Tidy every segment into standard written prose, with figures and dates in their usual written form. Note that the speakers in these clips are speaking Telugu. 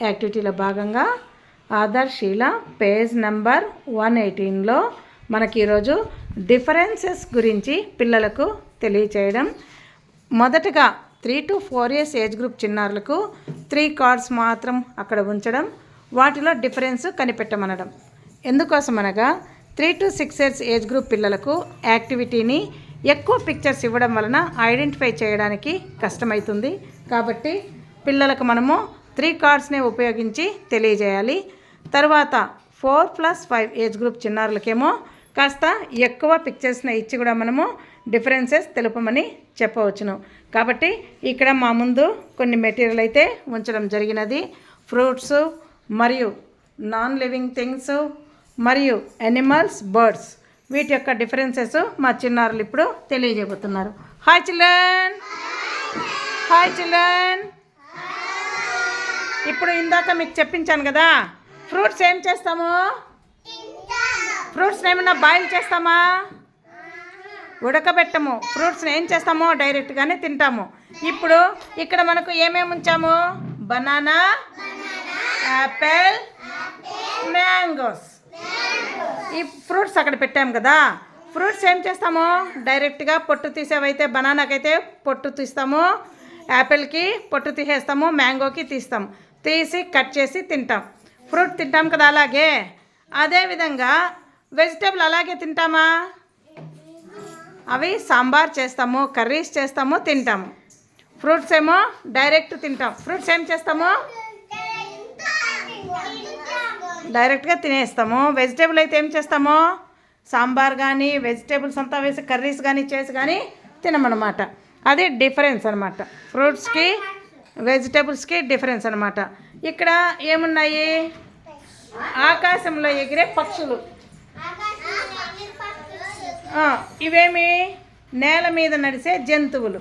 యాక్టివిటీలో భాగంగా ఆదర్శీల పేజ్ నెంబర్ 118లో మనకి ఈరోజు డిఫరెన్సెస్ గురించి పిల్లలకు తెలియచేయడం. మొదటగా 3 to 4 years ఏజ్ గ్రూప్ చిన్నారులకు 3 కార్డ్స్ మాత్రం అక్కడ ఉంచడం, వాటిలో డిఫరెన్స్ కనిపెట్టమనడం. ఎందుకోసమనగా 3 to 6 years ఏజ్ గ్రూప్ పిల్లలకు యాక్టివిటీని ఎక్కువ పిక్చర్స్ ఇవ్వడం వలన ఐడెంటిఫై చేయడానికి కష్టమవుతుంది. కాబట్టి పిల్లలకు మనము 3 కార్డ్స్నే ఉపయోగించి తెలియజేయాలి. తర్వాత 4+5 ఏజ్ గ్రూప్ చిన్నారులకేమో కాస్త ఎక్కువ పిక్చర్స్ని ఇచ్చి కూడా మనము డిఫరెన్సెస్ తెలుపమని చెప్పవచ్చును. కాబట్టి ఇక్కడ మా ముందు కొన్ని మెటీరియల్ అయితే ఉంచడం జరిగినది. ఫ్రూట్స్ మరియు నాన్ లివింగ్ థింగ్స్ మరియు ఎనిమల్స్, బర్డ్స్, వీటి యొక్క డిఫరెన్సెస్ మా చిన్నారులు ఇప్పుడు తెలియజేయబోతున్నారు. Hi children, hi children. ఇప్పుడు ఇందాక మీకు చెప్పించాను కదా, ఫ్రూట్స్ ఏం చేస్తాము? ఫ్రూట్స్ని ఏమన్నా బాయిల్ చేస్తామా? ఉడకబెట్టము. ఫ్రూట్స్ని ఏం చేస్తామో డైరెక్ట్గానే తింటాము. ఇప్పుడు ఇక్కడ మనకు ఏమేమి ఉంచాము? Banana, Apple, mangoes. ఈ ఫ్రూట్స్ అక్కడ పెట్టాము కదా. ఫ్రూట్స్ ఏం చేస్తాము? డైరెక్ట్గా పొట్టు తీసేవైతే బనానాకైతే పొట్టు తీస్తాము, యాపిల్కి పొట్టు తీసేస్తాము, మ్యాంగోకి తీస్తాము. తీసి కట్ చేసి తింటాం. ఫ్రూట్ తింటాం కదా, అలాగే అదేవిధంగా వెజిటేబుల్ అలాగే తింటామా? అవి సాంబార్ చేస్తాము, కర్రీస్ చేస్తాము, తింటాము. ఫ్రూట్స్ ఏమో డైరెక్ట్ తింటాం. ఫ్రూట్స్ ఏం చేస్తాము? డైరెక్ట్గా తినేస్తాము. వెజిటేబుల్ అయితే ఏం చేస్తాము? సాంబార్ కానీ వెజిటేబుల్స్ అంతా వేసి కర్రీస్ కానీ చేసి కానీ తినమన్నమాట. అది డిఫరెన్స్ అనమాట. ఫ్రూట్స్కి వెజిటేబుల్స్కి డిఫరెన్స్ అనమాట. ఇక్కడ ఏమున్నాయి? ఆకాశంలో ఎగిరే పక్షులు. ఇవేమి? నేల మీద నడిచే జంతువులు.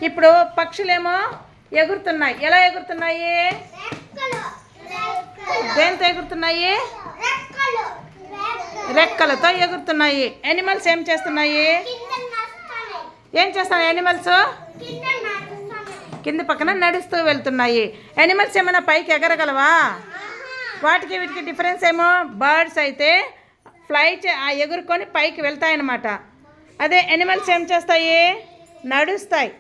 ఇప్పుడు పక్షులేమో ఎగురుతున్నాయి. ఎలా ఎగురుతున్నాయి? దేంతో ఎగురుతున్నాయి? రెక్కలతో ఎగురుతున్నాయి. యానిమల్స్ ఏం చేస్తున్నాయి? ఏం చేస్తాయి యానిమల్స్? కింద పక్కన నడుస్తూ వెళ్తున్నాయి. యానిమల్స్ ఏమైనా పైకి ఎగరగలవా? వాటికి వీటికి డిఫరెన్స్ ఏమో, బర్డ్స్ అయితే ఎగురుకొని పైకి వెళ్తాయన్నమాట. అదే యానిమల్స్ ఏం చేస్తాయి? నడుస్తాయి.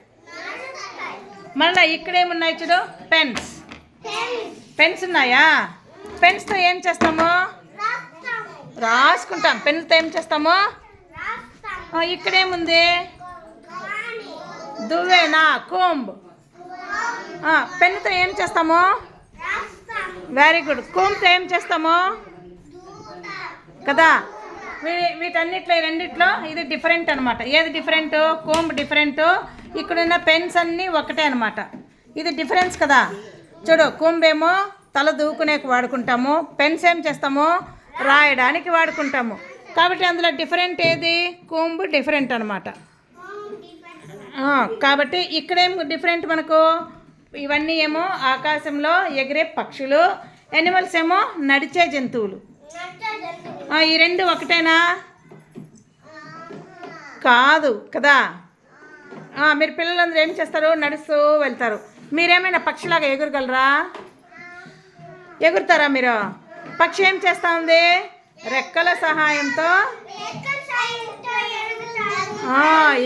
మళ్ళీ ఇక్కడేమున్నాయి చూడు, పెన్స్. పెన్స్ ఉన్నాయా? పెన్స్తో ఏం చేస్తాము? రాసుకుంటాం. పెన్తో ఏం చేస్తాము? ఇక్కడేముంది? దువ్వేనా, కోంబ్. పెన్నుతో ఏం చేస్తాము? Very good. కోంబ్తో ఏం చేస్తాము కదా. వీటన్నిట్లో రెండిట్లో ఇది డిఫరెంట్ అనమాట. ఏది డిఫరెంట్? Comb different. ఇక్కడున్న పెన్స్ అన్నీ ఒకటే అనమాట. ఇది డిఫరెన్స్ కదా. చూడు, కోంబ్ ఏమో తల దూకునేకి వాడుకుంటాము, పెన్స్ ఏం చేస్తాము? రాయడానికి వాడుకుంటాము. కాబట్టి అందులో డిఫరెంట్ ఏది? కోంబ్ డిఫరెంట్ అనమాట. కాబట్టి ఇక్కడేం డిఫరెంట్ మనకు? ఇవన్నీ ఏమో ఆకాశంలో ఎగిరే పక్షులు, యానిమల్స్ ఏమో నడిచే జంతువులు. ఈ రెండు ఒకటేనా? కాదు కదా. మీరు పిల్లలందరూ ఏం చేస్తారు? నడుస్తూ వెళ్తారు. మీరేమైనా పక్షిలాగా ఎగురగలరా? ఎగురుతారా మీరు? పక్షి ఏం చేస్తూ ఉంది? రెక్కల సహాయంతో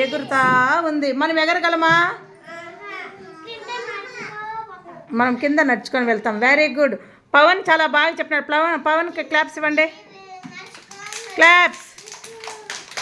ఎగురుతా ఉంది. మనం ఎగరగలమా? మనం కింద నడుచుకొని వెళ్తాం. Very good. పవన్ చాలా బాగా చెప్పినాడు. పవన్కి క్లాప్స్ ఇవ్వండి. క్లాప్స్.